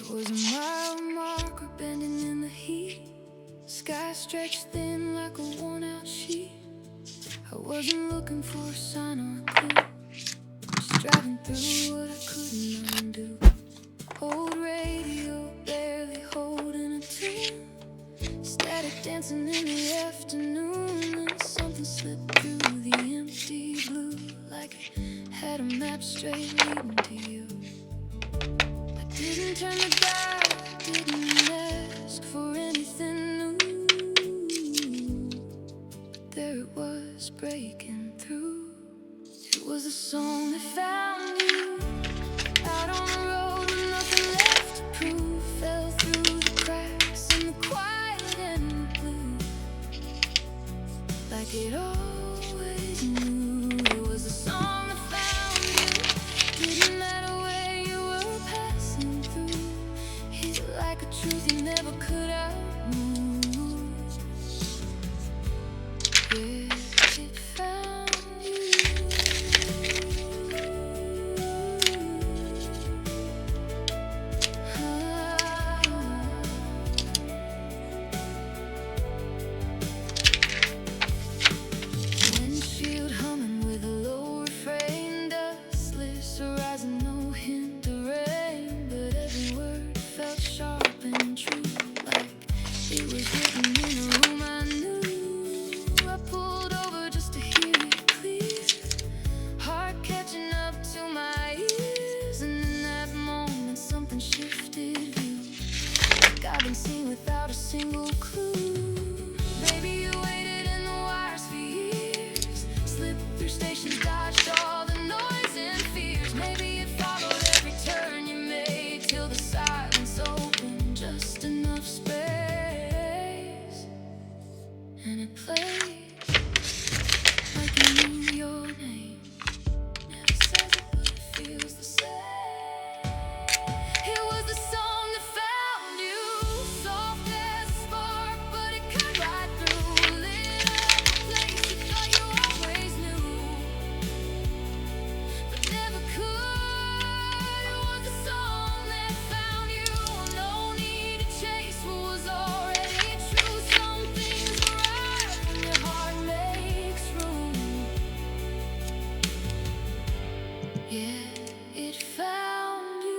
There was a mile marker bending in the heat. Sky stretched thin like a worn-out sheet. I wasn't looking for a sign or a clue, just driving through what I couldn't undo. Old radio, barely holding a tune. Static dancing in the afternoon, and something slipped through the empty blue, like it had a map straight leading to you. I didn't turn the dial, didn't ask for anything new, but there it was breaking through. It was a song that found you out on the road with nothing left to prove. Fell through the cracks in the quiet and the blue, like it always knew. It was a song that found you. Didn't matter where you were passing through. Hit like a truth you never could outmove. Yeah, it found you. Windshield humming with a low refrain, dustless horizon, no hint of rain, but every word felt sharp and true, like it was written in a room I knew. I pulled over just to hear it clear, heart catching up to my ears, and in that moment something shifted view, like I've been seen without a single clue. Baby, you waited in the wires for years, slipped through stations, dodged all the noise and fears. Maybe it followed every turn you made, till the silence opened just enough space, and it played like you knew your name. Never says it, but it feels the same. It was the song that found you, soft as a spark, but it cut right through. Lit up a place you thought you always knew, but never could. It was the song that found you. No need to chase what was already true. Some things arrive when your heart makes room. Yeah, it found you.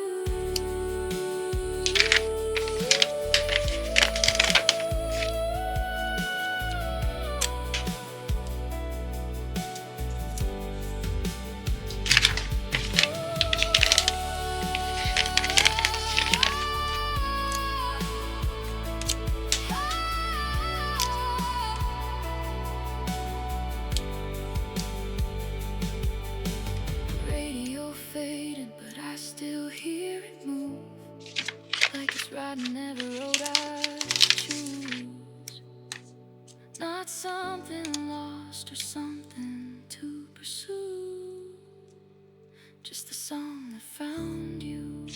Radio faded, but I still hear it move, like it's riding every road I choose. Not something lost or something to pursue, just the song that found you.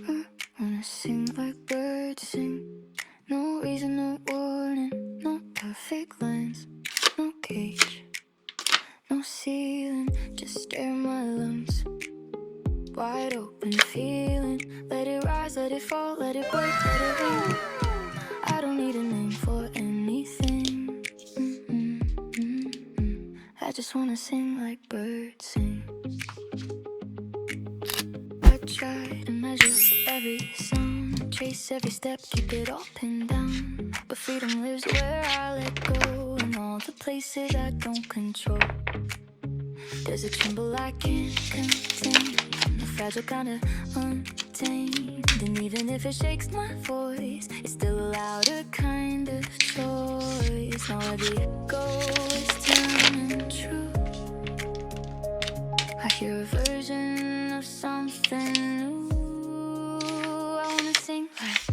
I wanna sing like birds sing. No reason, no warning, no perfect lines, no cage, no ceiling, just stare in my lungs. Wide open feeling, let it rise, let it fall, let it break, let it rain. I don't need a name for anything. I just wanna sing like birds sing. I try to measure every sound, trace every step, keep it all pinned down. But freedom lives where I let go, in all the places I don't control. There's a tremble I can't contain, a fragile kind of untamed. And even if it shakes my voice, it's still a louder kind of choice. Now every echo is turning true. I hear a version of something new. I wanna sing like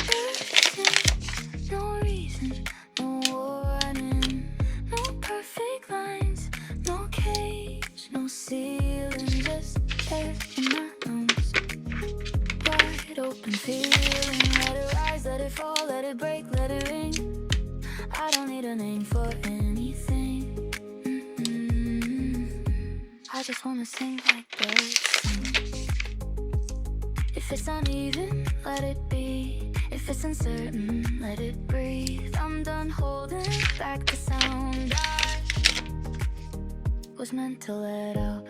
birds sing. No reason, no warning, no perfect lines, no cage, no ceiling, just air in my lungs. Wide open feeling, let it rise, let it fall, let it break, let it ring. I don't need a name for anything. I just wanna sing like birds sing. If it's uneven, let it be. If it's uncertain, let it breathe. I'm done holding back the sound I was meant to let out.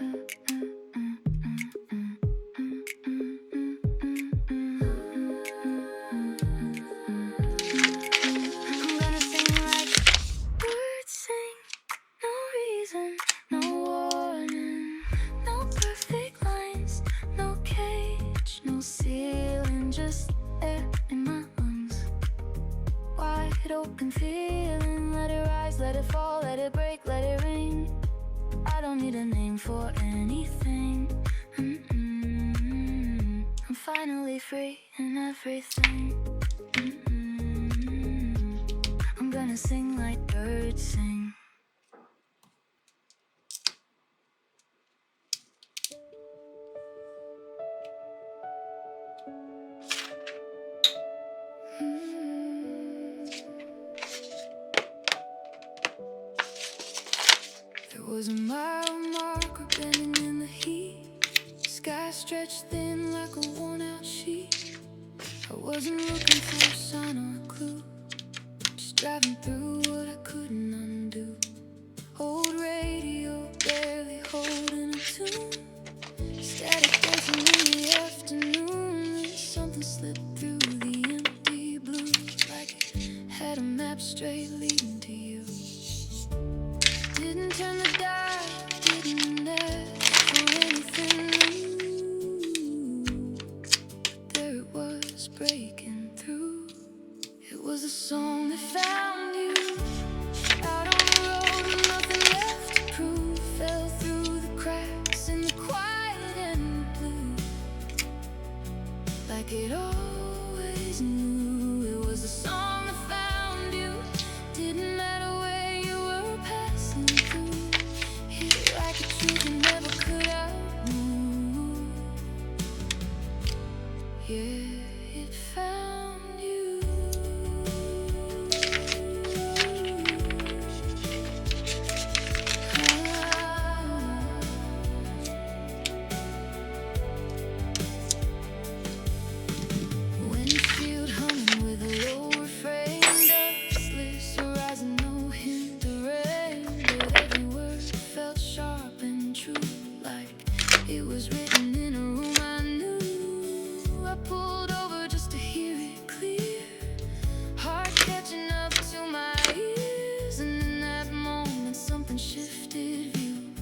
I'm gonna sing like birds sing. No reason, no warning, no perfect lines, no cage, no ceiling, just air in my lungs. Wide open feeling, let it rise, let it fall, let it break, let it ring. I don't need a name for anything. I'm finally free in everything. I'm gonna sing like birds sing. There was a mile marker bending in the heat. Sky stretched thin like a worn-out sheet. I wasn't looking for a sign or a clue, just driving through what I couldn't undo. Old radio, barely holding a tune. Static dancing in the afternoon. Then something slipped through the empty blue, like it had a map straight leading to you. Didn't turn the dial, didn't ask for anything new. There it was, breaking through. It was a song that found you out on the road with nothing left to prove. Fell through the cracks in the quiet and blue, like it always knew. It was a song that found you. Didn't matter where you were passing through. Hit it like a truth you never could outrule. Yeah, it found you. Windshield humming with a low refrain. Dustless horizon, no hint of rain. But every word felt sharp and true, like it was written in a room I knew. I pulled over just to hear it clear, heart catching up to my ears. And in that moment something shifted view,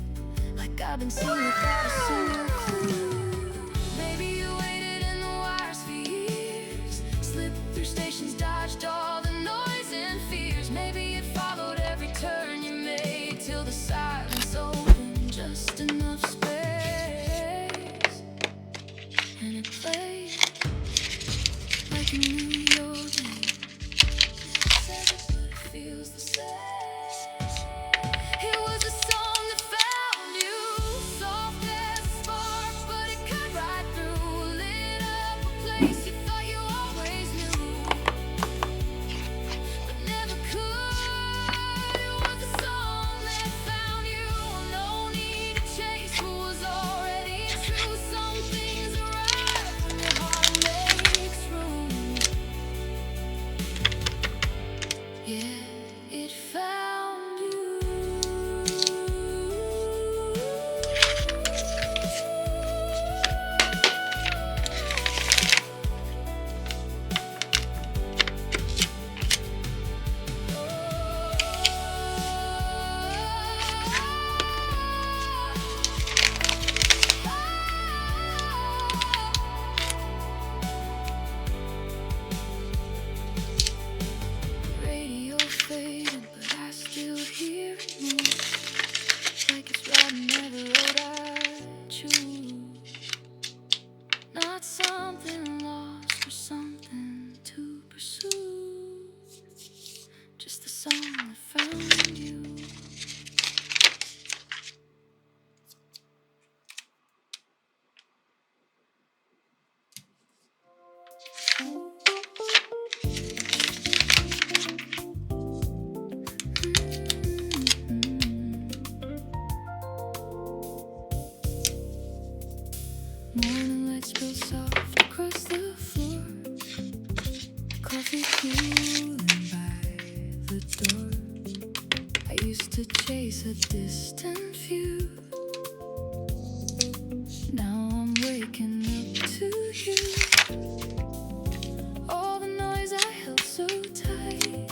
like I've been seeing without a single clue. Maybe you waited in the wires for years, slipped through stations, dodged all the noise and fears. Maybe it followed every turn you made till the silence opened just enough space, and it played like you knew your name. Said it, but it feels the same. It was a song that found you, soft as a spark, but it cut right through. Lit up a place you thought you always knew, but never could. It was a song that found you. No need to chase what was already true. Some things arrive when your heart makes room. Yeah, it found before. I used to chase a distant view. Now I'm waking up to you. All the noise I held so tight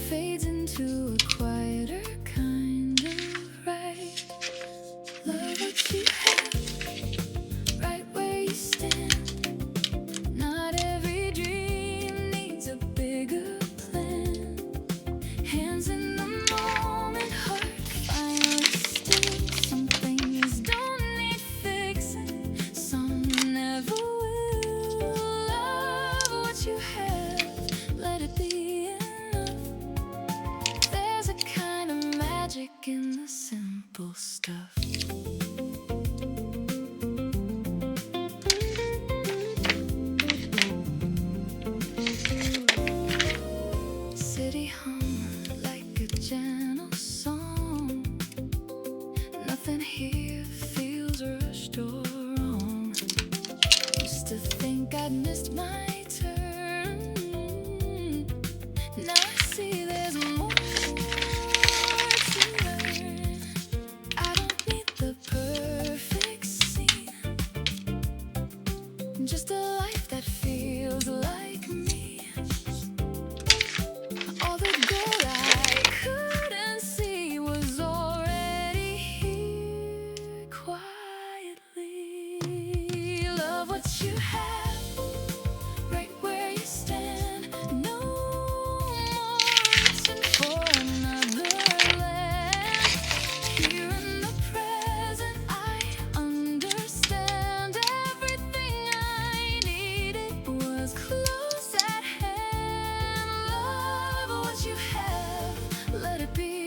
fades into a quieter kind of right. Love what you have, right where you stand. Not every dream needs a bigger plan. Hands in the moment, heart finally still. Some things don't need fixing, some never will. Love what you have, let it be enough. There's a kind of magic in the simple stuff. City hum like a gentle song. Nothing here feels rushed or wrong. Used to think I'd missed my turn. Now I see there's more to learn. I don't need the perfect scene, just a life that feels like me. All the gold I couldn't see was already here quietly. Love what you have, right where you stand. No more reaching for another land. Here in the present, I understand. Everything I needed was close at hand. Love what you have, let it be